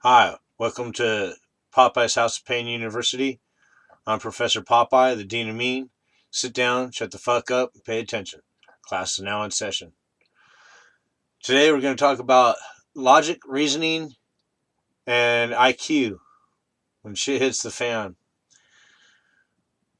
Hi, welcome to Popeye's House of Pain University. I'm Professor Popeye, the Dean of Mean. Sit down, shut the fuck up, and pay attention. Class is now in session. Today we're going to talk about logic, reasoning, and IQ when shit hits the fan.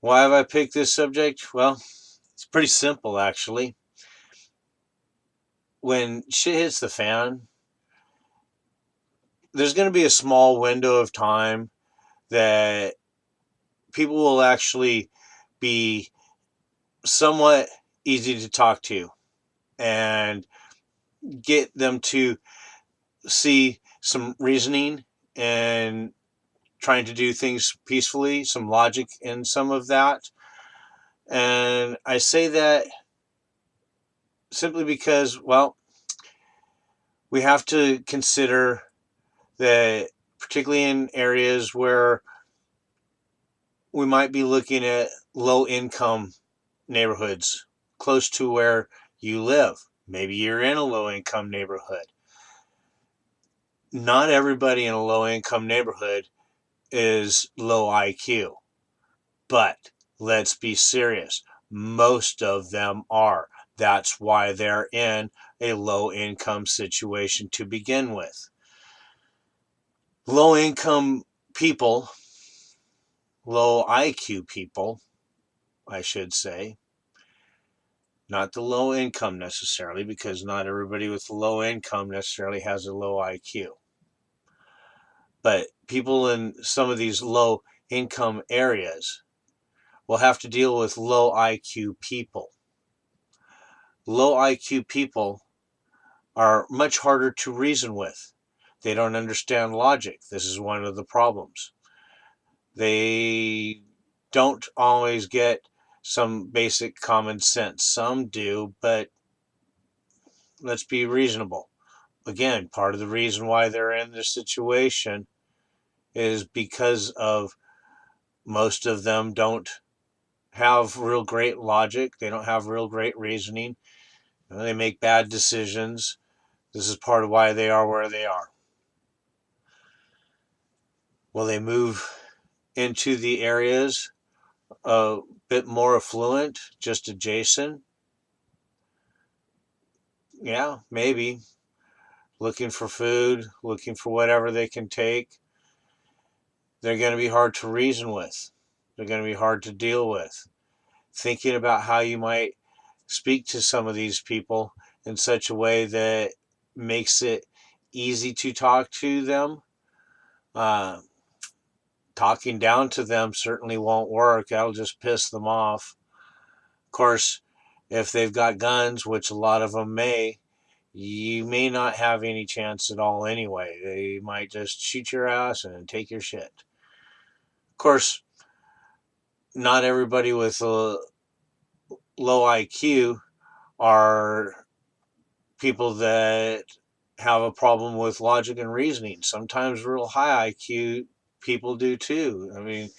Why have I picked this subject? Well, it's pretty simple actually. When shit hits the fan, there's going to be a small window of time that people will actually be somewhat easy to talk to and get them to see some reasoning and trying to do things peacefully, some logic in some of that. And I say that simply because, well, we have to consider that, particularly in areas where we might be looking at low income neighborhoods close to where you live. Maybe you're in a low income neighborhood. Not everybody in a low income neighborhood is low IQ, but let's be serious. Most of them are. That's why they're in a low income situation to begin with. Low income people, low IQ people, I should say, not the low income necessarily, because not everybody with low income necessarily has a low IQ. But people in some of these low income areas will have to deal with low IQ people. Low IQ people are much harder to reason with. They don't understand logic. This is one of the problems. They don't always get some basic common sense. Some do, but let's be reasonable. Again, part of the reason why they're in this situation is because of most of them don't have real great logic. They don't have real great reasoning. They make bad decisions. This is part of why they are where they are. Will they move into the areas a bit more affluent, just adjacent? Yeah, maybe. Looking for food, looking for whatever they can take. They're going to be hard to reason with. They're going to be hard to deal with. Thinking about how you might speak to some of these people in such a way that makes it easy to talk to them. Talking down to them certainly won't work. That'll just piss them off. Of course, if they've got guns, which a lot of them may, you may not have any chance at all anyway. They might just shoot your ass and take your shit. Of course, not everybody with a low IQ are people that have a problem with logic and reasoning. Sometimes real high IQ people do too. I mean,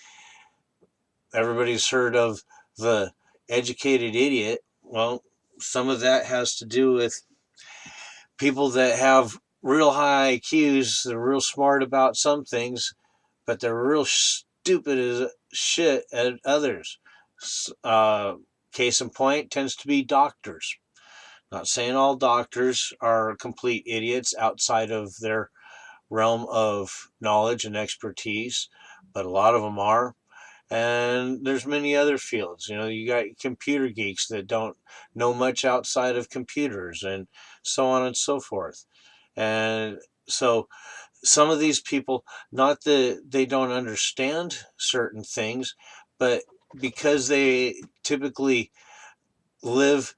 everybody's heard of the educated idiot. Well, some of that has to do with people that have real high IQs. They're real smart about some things, but they're real stupid as shit at others. Case in point tends to be doctors. Not saying all doctors are complete idiots outside of their realm of knowledge and expertise, but a lot of them are. And there's many other fields. You got computer geeks that don't know much outside of computers and so on and so forth. And so some of these people, not that they don't understand certain things, but because they typically live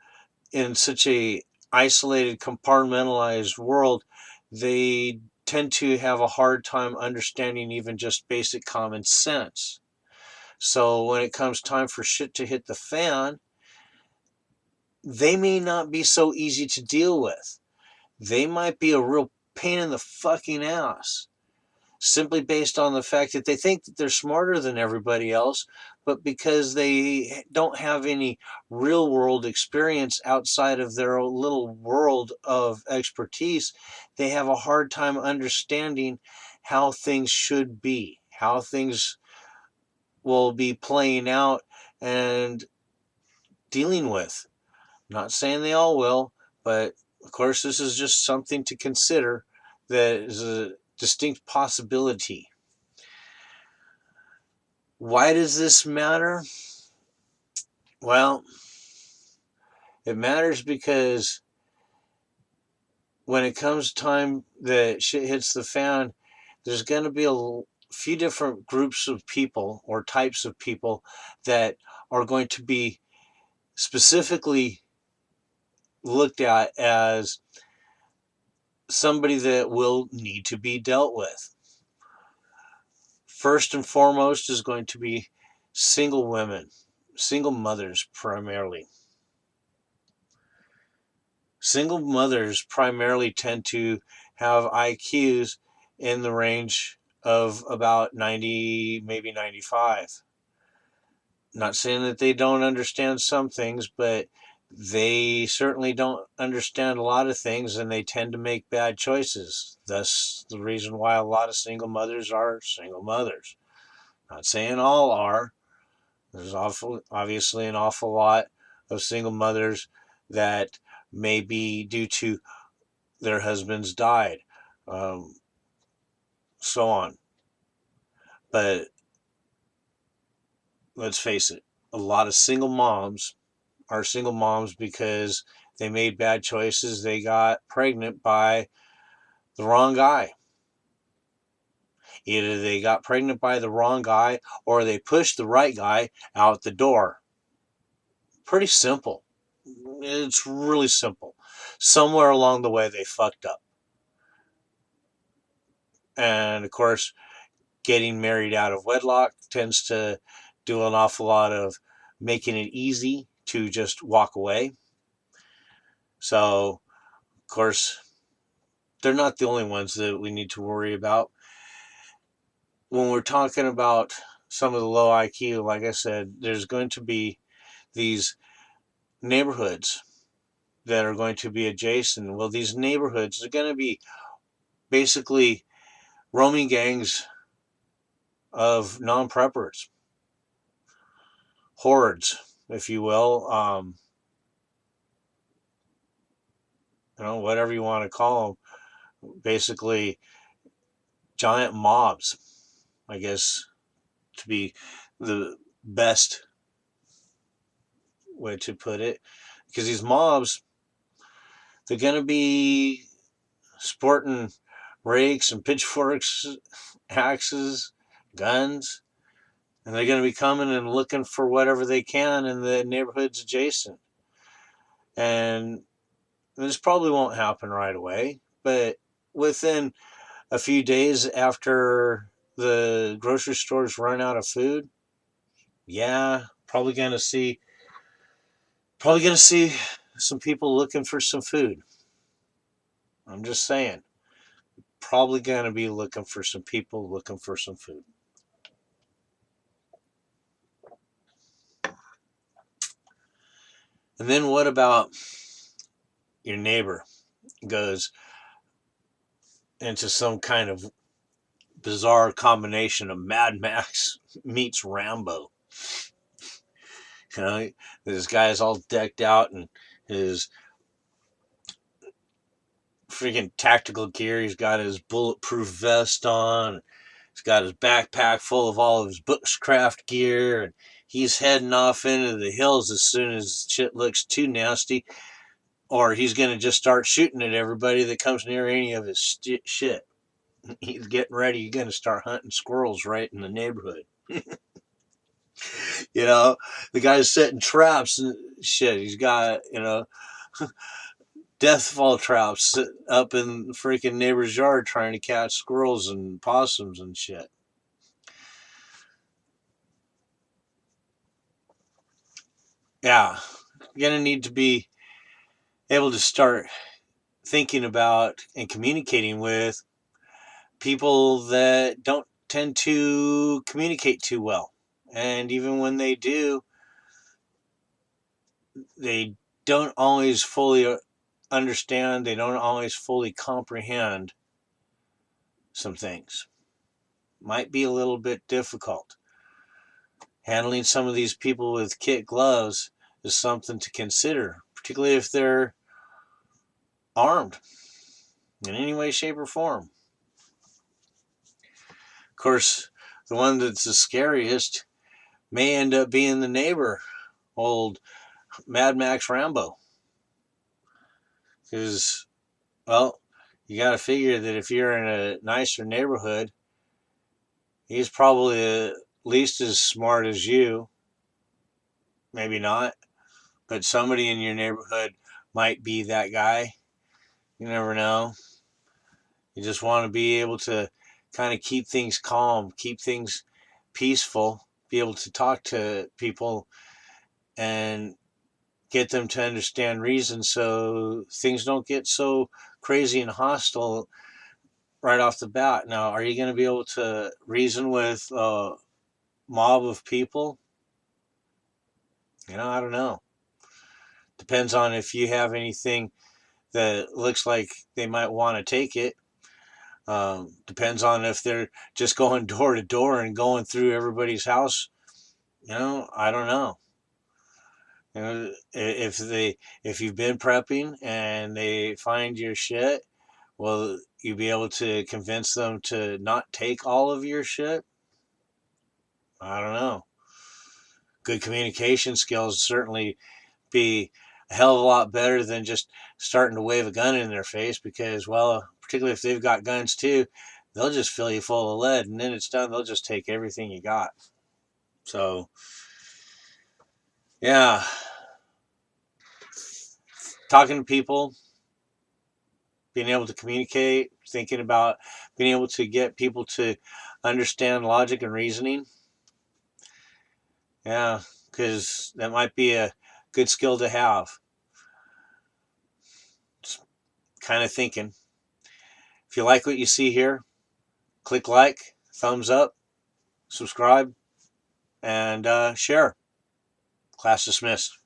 in such a isolated, compartmentalized world, they tend to have a hard time understanding even just basic common sense. So when it comes time for shit to hit the fan, they may not be so easy to deal with. They might be a real pain in the fucking ass. simply based on the fact that they think that they're smarter than everybody else, but because they don't have any real world experience outside of their little world of expertise, they have a hard time understanding how things should be, how things will be playing out and dealing with. Not saying they all will, but of course, this is just something to consider that is a distinct possibility. Why does this matter? Well, it matters because when it comes time that shit hits the fan, there's going to be a few different groups of people or types of people that are going to be specifically looked at as somebody that will need to be dealt with. First and foremost is going to be single women, single mothers primarily. Single mothers primarily tend to have IQs in the range of about 90, maybe 95. Not saying that they don't understand some things, but they certainly don't understand a lot of things, and they tend to make bad choices. Thus, the reason why a lot of single mothers are single mothers. Not saying all are. There's obviously an awful lot of single mothers that may be due to their husbands died, um, so on. But let's face it, a lot of single moms are single moms because they made bad choices. They got pregnant by the wrong guy. Either they got pregnant by the wrong guy or they pushed the right guy out the door. Pretty simple. It's really simple. Somewhere along the way, they fucked up. And of course, getting married out of wedlock tends to do an awful lot of making it easy to just walk away. So, of course, they're not the only ones that we need to worry about. When we're talking about some of the low IQ, like I said, there's going to be these neighborhoods that are going to be adjacent. Well, these neighborhoods are going to be basically roaming gangs of non-preppers, hordes, if you will, whatever you want to call them, basically giant mobs, I guess, to be the best way to put it, because these mobs, they're going to be sporting rakes and pitchforks, axes, guns, and they're going to be coming and looking for whatever they can in the neighborhoods adjacent. And this probably won't happen right away, but within a few days after the grocery stores run out of food, yeah, probably gonna see some people looking for some food. I'm just saying, probably gonna be looking for some people looking for some food. And then what about your neighbor goes into some kind of bizarre combination of Mad Max meets Rambo? You know, this guy's all decked out in his freaking tactical gear. He's got his bulletproof vest on. He's got his backpack full of all of his bushcraft gear, and he's heading off into the hills as soon as shit looks too nasty, or he's going to just start shooting at everybody that comes near any of his shit. He's getting ready. He's going to start hunting squirrels right in the neighborhood. The guy's setting traps and shit. He's got, deathfall traps up in the freaking neighbor's yard trying to catch squirrels and possums and shit. Yeah, you're going to need to be able to start thinking about and communicating with people that don't tend to communicate too well. And even when they do, they don't always fully understand, they don't always fully comprehend some things. Might be a little bit difficult. Handling some of these people with kid gloves is something to consider, particularly if they're armed in any way, shape, or form. Of course, the one that's the scariest may end up being the neighbor, old Mad Max Rambo. Because, well, you got to figure that if you're in a nicer neighborhood, he's probably at least as smart as you. Maybe not, but somebody in your neighborhood might be that guy. You never know. You just want to be able to kind of keep things calm, keep things peaceful, be able to talk to people and get them to understand reason so things don't get so crazy and hostile right off the bat. Now, are you going to be able to reason with a mob of people? I don't know. Depends on if you have anything that looks like they might want to take it. Depends on if they're just going door to door and going through everybody's house. I don't know. If you've been prepping and they find your shit, will you be able to convince them to not take all of your shit? I don't know. Good communication skills certainly be a hell of a lot better than just starting to wave a gun in their face because, well, particularly if they've got guns too, they'll just fill you full of lead and then it's done. They'll just take everything you got. So, yeah, talking to people, being able to communicate, thinking about being able to get people to understand logic and reasoning. Yeah, because that might be a good skill to have. Just kind of thinking. If you like what you see here, click like, thumbs up, subscribe, and share. Class dismissed.